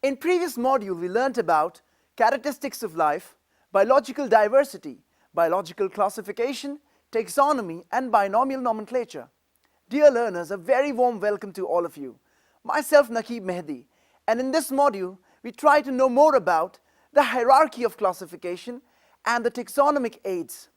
In previous module, we learnt about characteristics of life, biological diversity, biological classification, taxonomy, and binomial nomenclature. Dear learners, a very warm welcome to all of you. Myself, Naqib Mehdi, and in this module, we try to know more about the hierarchy of classification and the taxonomic aids.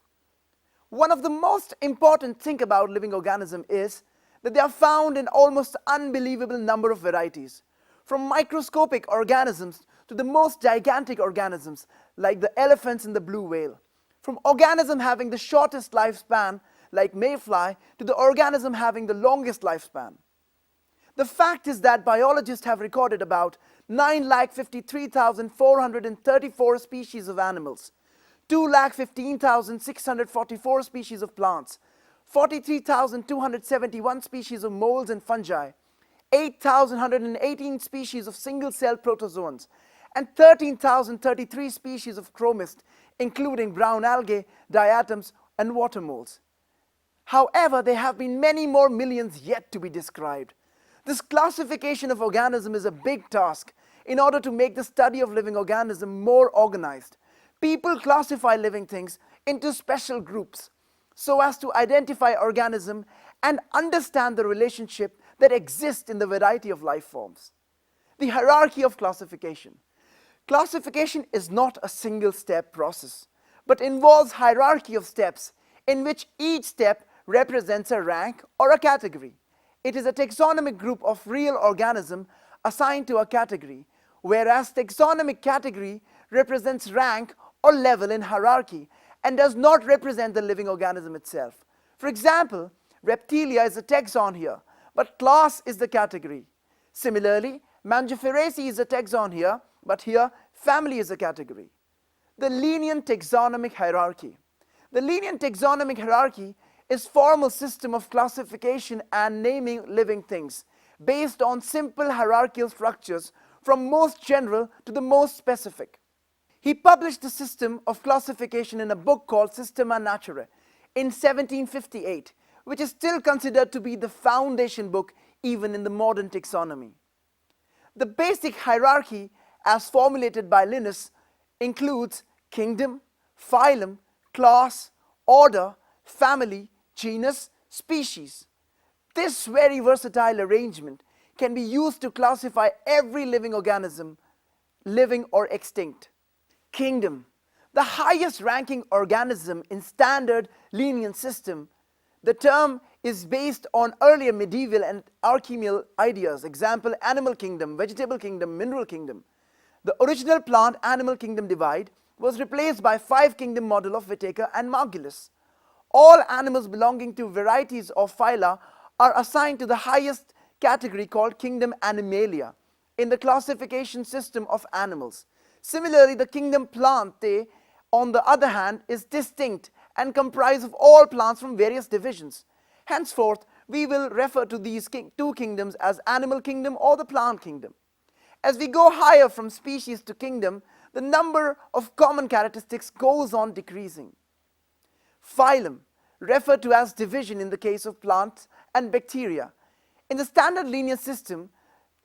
One of the most important things about living organisms is that they are found in almost unbelievable number of varieties, from microscopic organisms to the most gigantic organisms like the elephants and the blue whale, from organisms having the shortest lifespan like mayfly to the organism having the longest lifespan. The fact is that biologists have recorded about 9,53,434 species of animals, 2,15,644 species of plants, 43,271 species of molds and fungi, 8,118 species of single-celled protozoans, and 13,033 species of chromists, including brown algae, diatoms, and water moles. However, there have been many more millions yet to be described. This classification of organisms is a big task in order to make the study of living organisms more organized. People classify living things into special groups so as to identify organisms and understand the relationship that exists in the variety of life forms. The hierarchy of classification. Classification is not a single-step process, but involves hierarchy of steps in which each step represents a rank or a category. It is a taxonomic group of real organisms assigned to a category, whereas taxonomic category represents rank or level in hierarchy and does not represent the living organism itself. For example, reptilia is a taxon here, but class is the category. Similarly, Mangiferaceae is a taxon here, but here family is a category. The lenient taxonomic hierarchy. The lenient taxonomic hierarchy is formal system of classification and naming living things based on simple hierarchical structures from most general to the most specific. He published the system of classification in a book called Systema Naturae in 1758, which is still considered to be the foundation book even in the modern taxonomy. The basic hierarchy as formulated by Linus includes kingdom, phylum, class, order, family, genus, species. This very versatile arrangement can be used to classify every living organism, living or extinct. Kingdom, the highest ranking organism in standard lenient system. The term is based on earlier medieval and archemeal ideas, example animal kingdom, vegetable kingdom, mineral kingdom. The original plant-animal kingdom divide was replaced by 5-kingdom model of Whitaker and Margulis. All animals belonging to varieties of phyla are assigned to the highest category called kingdom Animalia in the classification system of animals. Similarly, the kingdom Plantae, on the other hand, is distinct and comprised of all plants from various divisions. Henceforth, we will refer to these two kingdoms as animal kingdom or the plant kingdom. As we go higher from species to kingdom, the number of common characteristics goes on decreasing. Phylum, referred to as division in the case of plants and bacteria. In the standard linear system,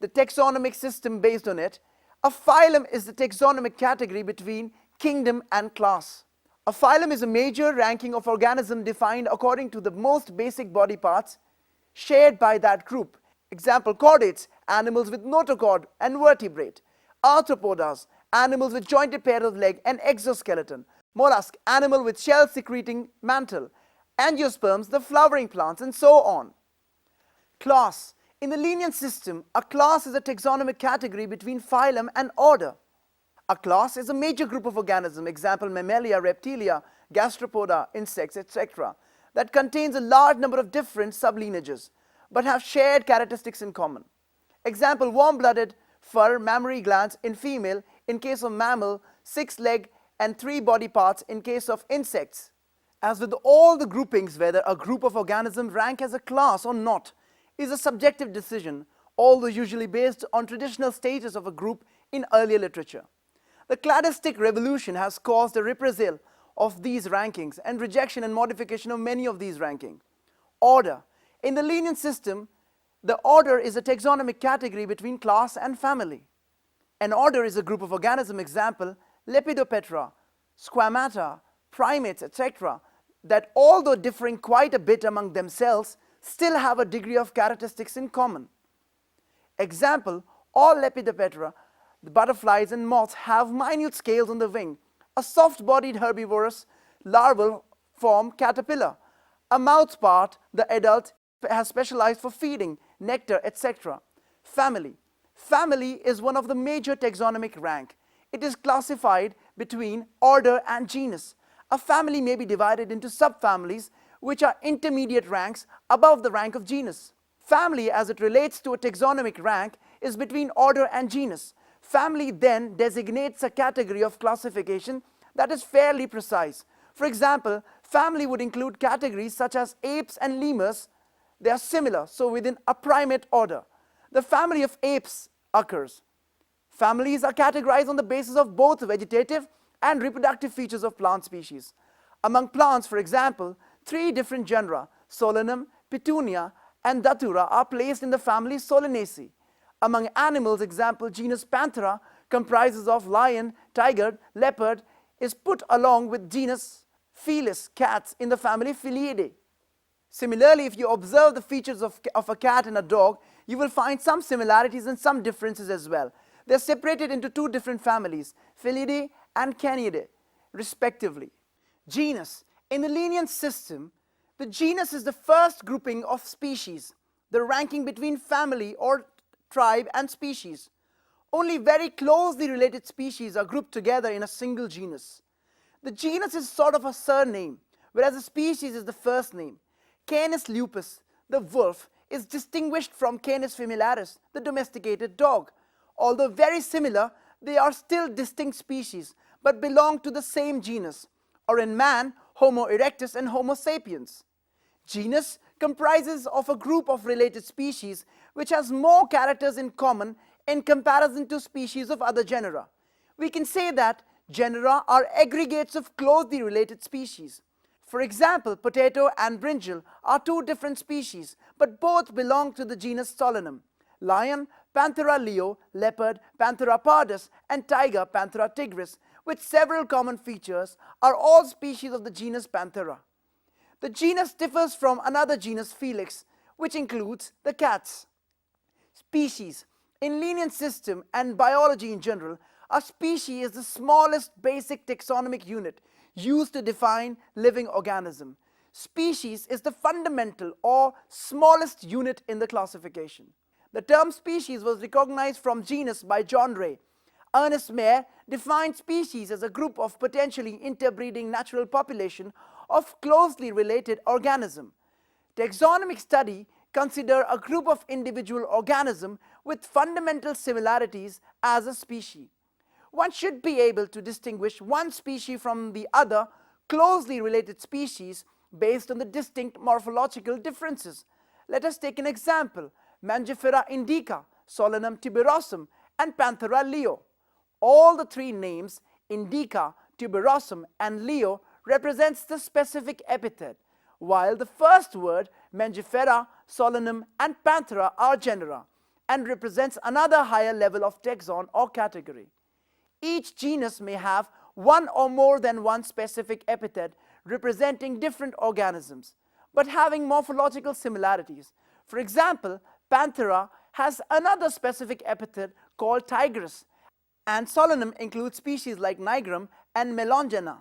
the taxonomic system based on it, a phylum is the taxonomic category between kingdom and class. A phylum is a major ranking of organisms defined according to the most basic body parts shared by that group. Example, chordates, animals with notochord and vertebrate. Arthropodas, animals with jointed pair of leg and exoskeleton. Mollusk, animal with shell-secreting mantle. Angiosperms, the flowering plants, and so on. Class. In the lenient system, a class is a taxonomic category between phylum and order. A class is a major group of organisms, example Mammalia, Reptilia, Gastropoda, insects, etc., that contains a large number of different sublineages, but have shared characteristics in common. Example, warm-blooded, fur, mammary glands in female, in case of mammal, 6 leg and 3 body parts in case of insects. As with all the groupings, whether a group of organisms rank as a class or not is a subjective decision, although usually based on traditional status of a group in earlier literature. The cladistic revolution has caused a reprisal of these rankings and rejection and modification of many of these rankings. Order. In the lenient system, the order is a taxonomic category between class and family. An order is a group of organisms, example, Lepidopetra, Squamata, primates, etc., that although differing quite a bit among themselves, still have a degree of characteristics in common. Example, all Lepidopetra, the butterflies and moths, have minute scales on the wing, a soft-bodied herbivorous larval form caterpillar. A mouth part, the adult, has specialized for feeding, nectar, etc. Family. Family is one of the major taxonomic rank. It is classified between order and genus. A family may be divided into subfamilies, which are intermediate ranks above the rank of genus. Family, as it relates to a taxonomic rank, is between order and genus. Family then designates a category of classification that is fairly precise. For example, family would include categories such as apes and lemurs. They are similar, so within a primate order. The family of apes occurs. Families are categorized on the basis of both vegetative and reproductive features of plant species. Among plants, for example, 3 different genera, Solanum, Petunia, and Datura, are placed in the family Solanaceae. Among animals, example, genus Panthera comprises of lion, tiger, leopard, is put along with genus Felis, cats, in the family Felidae. Similarly, if you observe the features of a cat and a dog, you will find some similarities and some differences as well. They are separated into 2 different families, Felidae and Canidae, respectively. Genus. In the lineage system, the genus is the first grouping of species, the ranking between family or tribe and species. Only very closely related species are grouped together in a single genus. The genus is sort of a surname, whereas the species is the first name. Canis lupus, the wolf, is distinguished from Canis familiaris, the domesticated dog. Although very similar, they are still distinct species, but belong to the same genus, or in man, Homo erectus and Homo sapiens. Genus comprises of a group of related species which has more characters in common in comparison to species of other genera. We can say that genera are aggregates of closely related species. For example, potato and brinjal are 2 different species, but both belong to the genus Solanum. Lion, Panthera leo, leopard, Panthera pardus, and tiger, Panthera tigris, with several common features, are all species of the genus Panthera. The genus differs from another genus, Felix, which includes the cats. Species. In lineage system and biology in general, a species is the smallest basic taxonomic unit used to define living organism. Species is the fundamental or smallest unit in the classification. The term species was recognized from genus by John Ray. Ernest Mayr defined species as a group of potentially interbreeding natural population of closely related organisms. Taxonomic study consider a group of individual organisms with fundamental similarities as a species. One should be able to distinguish one species from the other closely related species based on the distinct morphological differences. Let us take an example: Mangifera indica, Solanum tuberosum, and Panthera leo. All the 3 names, indica, tuberosum, and leo, represents the specific epithet, while the first word, Mangifera, Solanum, and Panthera, are genera and represents another higher level of taxon or category. Each genus may have one or more than one specific epithet representing different organisms, but having morphological similarities. For example, Panthera has another specific epithet called tigris, and Solanum includes species like Nigrum and Melongena.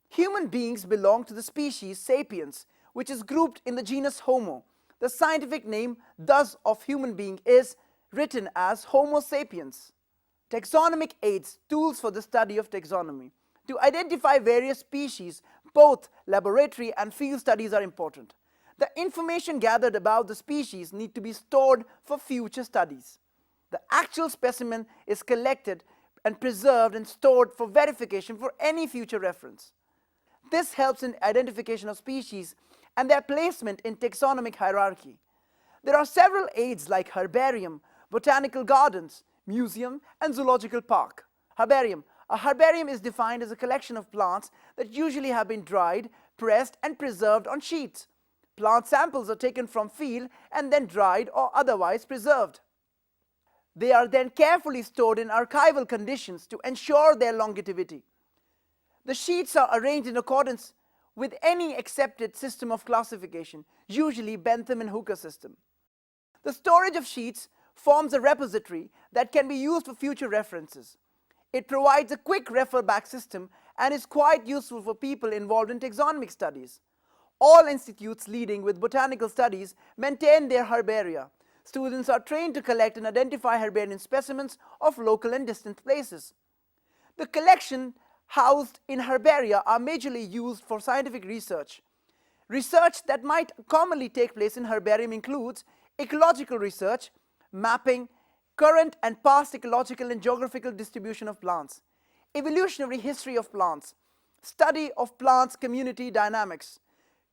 Human beings belong to the species Sapiens, which is grouped in the genus Homo. The scientific name thus of human being is written as Homo sapiens. Taxonomic aids, tools for the study of taxonomy. To identify various species, both laboratory and field studies are important. The information gathered about the species need to be stored for future studies. The actual specimen is collected and preserved and stored for verification for any future reference. This helps in identification of species and their placement in taxonomic hierarchy. There are several aids like herbarium, botanical gardens, museum, and zoological park. Herbarium. A herbarium is defined as a collection of plants that usually have been dried, pressed, and preserved on sheets. Plant samples are taken from field and then dried or otherwise preserved. They are then carefully stored in archival conditions to ensure their longevity. The sheets are arranged in accordance with any accepted system of classification, usually Bentham and Hooker system. The storage of sheets forms a repository that can be used for future references. It provides a quick refer-back system and is quite useful for people involved in taxonomic studies. All institutes leading with botanical studies maintain their herbaria. Students are trained to collect and identify herbarium specimens of local and distant places. The collection housed in herbaria are majorly used for scientific research. Research that might commonly take place in herbarium includes ecological research, mapping, current and past ecological and geographical distribution of plants, evolutionary history of plants, study of plants' community dynamics,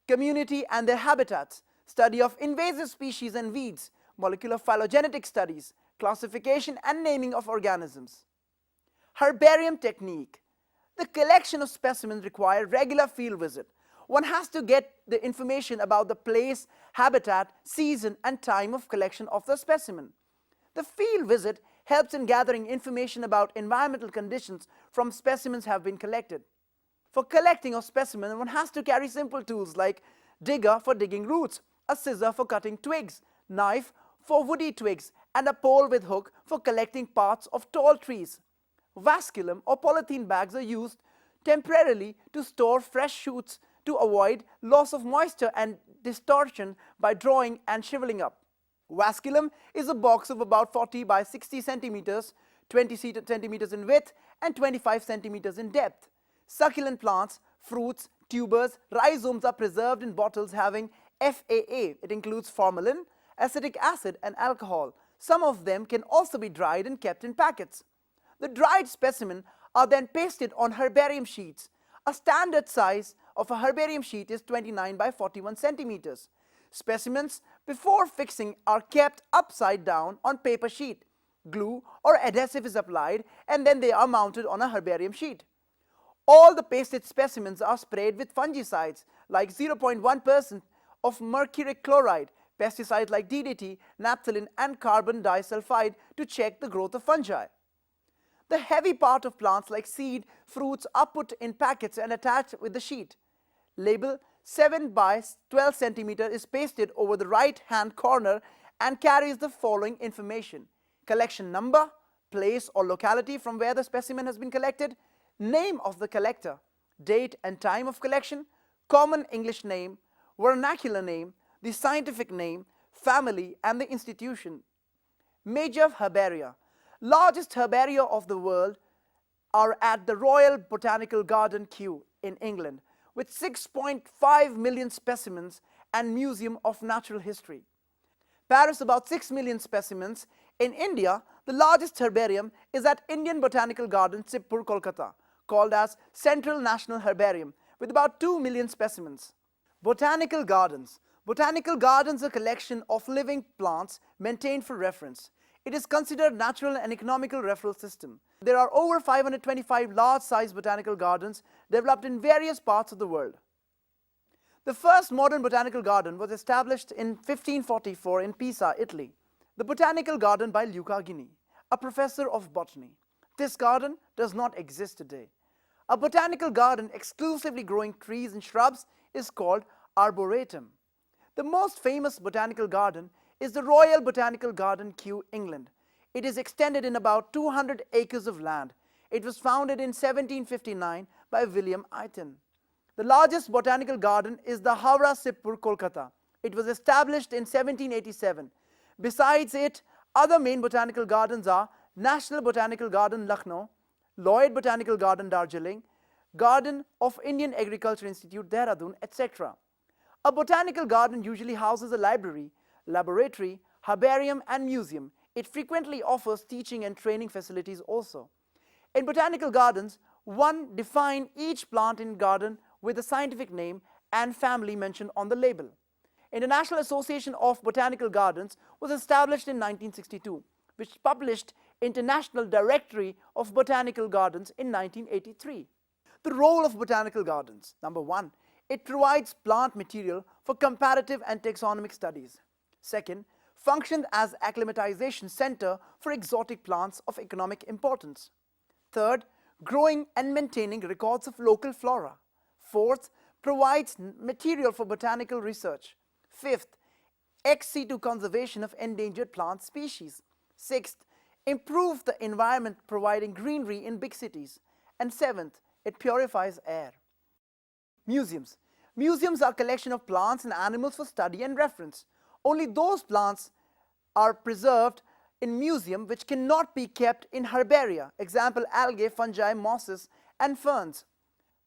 community and their habitats, study of invasive species and weeds, molecular phylogenetic studies, classification and naming of organisms. Herbarium technique. The collection of specimens requires regular field visit. One has to get the information about the place, habitat, season and time of collection of the specimen. The field visit helps in gathering information about environmental conditions from specimens have been collected. For collecting of specimens, one has to carry simple tools like digger for digging roots, a scissor for cutting twigs, knife for woody twigs, and a pole with hook for collecting parts of tall trees. Vasculum or polythene bags are used temporarily to store fresh shoots to avoid loss of moisture and distortion by drawing and shriveling up. Vasculum is a box of about 40 by 60 centimeters, 20 centimeters in width and 25 centimeters in depth. Succulent plants, fruits, tubers, rhizomes are preserved in bottles having FAA. It includes formalin, acetic acid and alcohol. Some of them can also be dried and kept in packets. The dried specimen are then pasted on herbarium sheets. A standard size of a herbarium sheet is 29 by 41 centimeters. Specimens before fixing are kept upside down on paper sheet. Glue or adhesive is applied and then they are mounted on a herbarium sheet. All the pasted specimens are sprayed with fungicides like 0.1% of mercuric chloride, pesticides like DDT, naphthalene and carbon disulfide to check the growth of fungi. The heavy part of plants like seed, fruits are put in packets and attached with the sheet. Label 7 by 12 centimeter is pasted over the right hand corner and carries the following information: collection number, place or locality from where the specimen has been collected, name of the collector, date and time of collection, common English name, vernacular name, the scientific name, family and the institution. Major herbaria. Largest herbaria of the world are at the Royal Botanical Garden, Kew in England, with 6.5 million specimens and Museum of Natural History. Paris, about 6 million specimens. In India, the largest herbarium is at Indian Botanical Garden, Sipur, Kolkata, called as Central National Herbarium, with about 2 million specimens. Botanical gardens. Botanical gardens are a collection of living plants maintained for reference. It is considered natural and economical referral system. There are over 525 large-sized botanical gardens developed in various parts of the world. The first modern botanical garden was established in 1544 in Pisa, Italy. The Botanical Garden by Luca Ghini, a professor of botany. This garden does not exist today. A botanical garden exclusively growing trees and shrubs is called arboretum. The most famous botanical garden is the Royal Botanical Garden, Kew, England. It is extended in about 200 acres of land. It was founded in 1759 by William Eaton. The largest botanical garden is the Howrah Sipur, Kolkata. It was established in 1787. Besides it, other main botanical gardens are National Botanical Garden, Lucknow, Lloyd Botanical Garden, Darjeeling, Garden of Indian Agriculture Institute, Dehradun, etc. A botanical garden usually houses a library, laboratory, herbarium and museum. It frequently offers teaching and training facilities also. In botanical gardens, one defines each plant in garden with a scientific name and family mentioned on the label. International Association of Botanical Gardens was established in 1962, which published International Directory of Botanical Gardens in 1983. The role of botanical gardens. Number 1, it provides plant material for comparative and taxonomic studies. Second, functioned as acclimatization center for exotic plants of economic importance. Third, growing and maintaining records of local flora. Fourth, provides material for botanical research. Fifth, ex situ conservation of endangered plant species. Sixth, improve the environment providing greenery in big cities. And seventh, it purifies air. Museums. Museums are a collection of plants and animals for study and reference. Only those plants are preserved in museum which cannot be kept in herbaria. Example, algae, fungi, mosses, and ferns.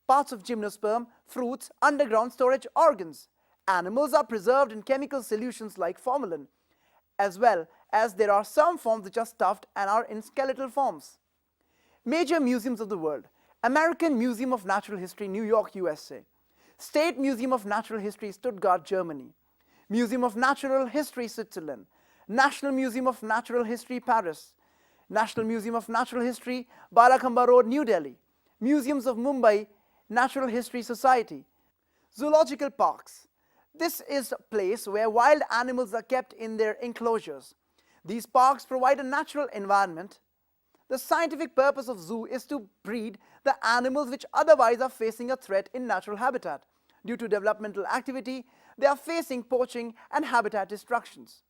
Parts of gymnosperm, fruits, underground storage organs. Animals are preserved in chemical solutions like formalin, as well as there are some forms which are stuffed and are in skeletal forms. Major museums of the world. American Museum of Natural History, New York, USA. State Museum of Natural History, Stuttgart, Germany. Museum of Natural History, Switzerland. National Museum of Natural History, Paris. National Museum of Natural History, Barakhamba Road, New Delhi. Museums of Mumbai, Natural History Society. Zoological parks. This is a place where wild animals are kept in their enclosures. These parks provide a natural environment. The scientific purpose of zoo is to breed the animals which otherwise are facing a threat in natural habitat. Due to developmental activity, they are facing poaching and habitat destructions.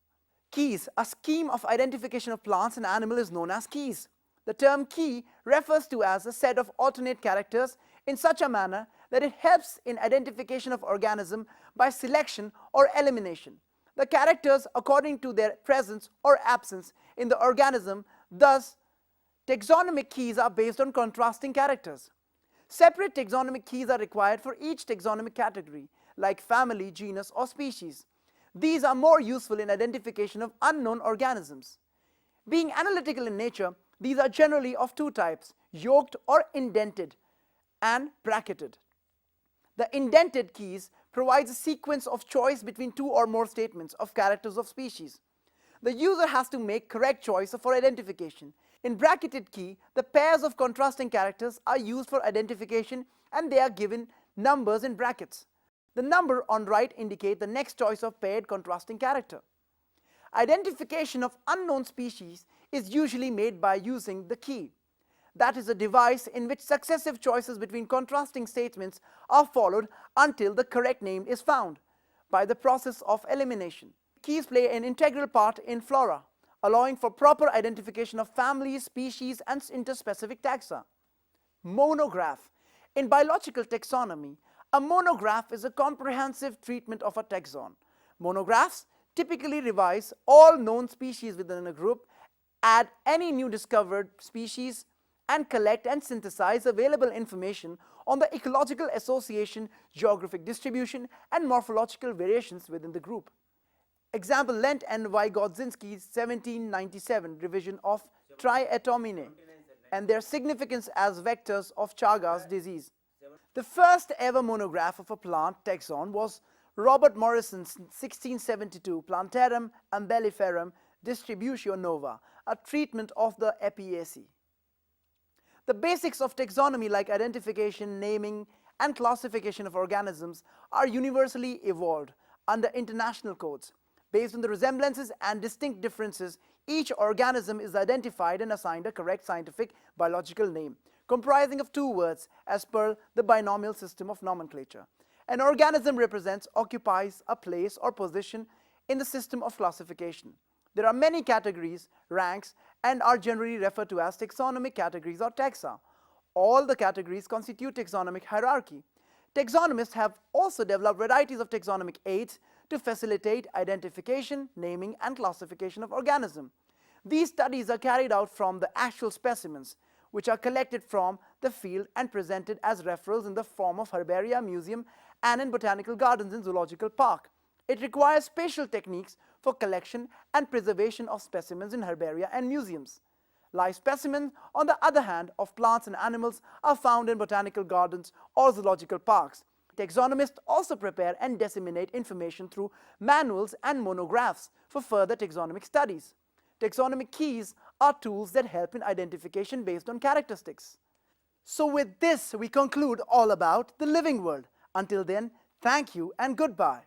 Keys. A scheme of identification of plants and animals is known as keys. The term key refers to as a set of alternate characters in such a manner that it helps in identification of organism by selection or elimination. The characters according to their presence or absence in the organism. Thus, taxonomic keys are based on contrasting characters. Separate taxonomic keys are required for each taxonomic category, like family, genus, or species. These are more useful in identification of unknown organisms. Being analytical in nature, these are generally of two types, yoked or indented, and bracketed. The indented keys provides a sequence of choice between two or more statements of characters of species. The user has to make correct choice for identification. In bracketed key, the pairs of contrasting characters are used for identification and they are given numbers in brackets. The number on right indicate the next choice of paired contrasting character. Identification of unknown species is usually made by using the key. That is a device in which successive choices between contrasting statements are followed until the correct name is found by the process of elimination. Keys play an integral part in flora, allowing for proper identification of families, species, and interspecific taxa. Monograph. In biological taxonomy, a monograph is a comprehensive treatment of a taxon. Monographs typically revise all known species within a group, add any new discovered species, and collect and synthesize available information on the ecological association, geographic distribution, and morphological variations within the group. Example, Lent and Vygotsky's 1797 revision of Triatomine and their significance as vectors of Chagas disease. The first ever monograph of a plant taxon was Robert Morrison's 1672 Plantarum umbelliferum distributio nova, a treatment of the Apiaceae. The basics of taxonomy like identification, naming, and classification of organisms are universally evolved under international codes. Based on the resemblances and distinct differences, each organism is identified and assigned a correct scientific biological name, comprising of two words as per the binomial system of nomenclature. An organism represents, occupies a place or position in the system of classification. There are many categories, ranks, and are generally referred to as taxonomic categories or taxa. All the categories constitute taxonomic hierarchy. Taxonomists have also developed varieties of taxonomic aids to facilitate identification, naming, and classification of organisms. These studies are carried out from the actual specimens, which are collected from the field and presented as referrals in the form of herbaria, museum, and in botanical gardens in zoological park. It requires special techniques for collection and preservation of specimens in herbaria and museums. Live specimens, on the other hand, of plants and animals are found in botanical gardens or zoological parks. Taxonomists also prepare and disseminate information through manuals and monographs for further taxonomic studies. Taxonomic keys are tools that help in identification based on characteristics. So with this, we conclude all about the living world. Until then, thank you and goodbye.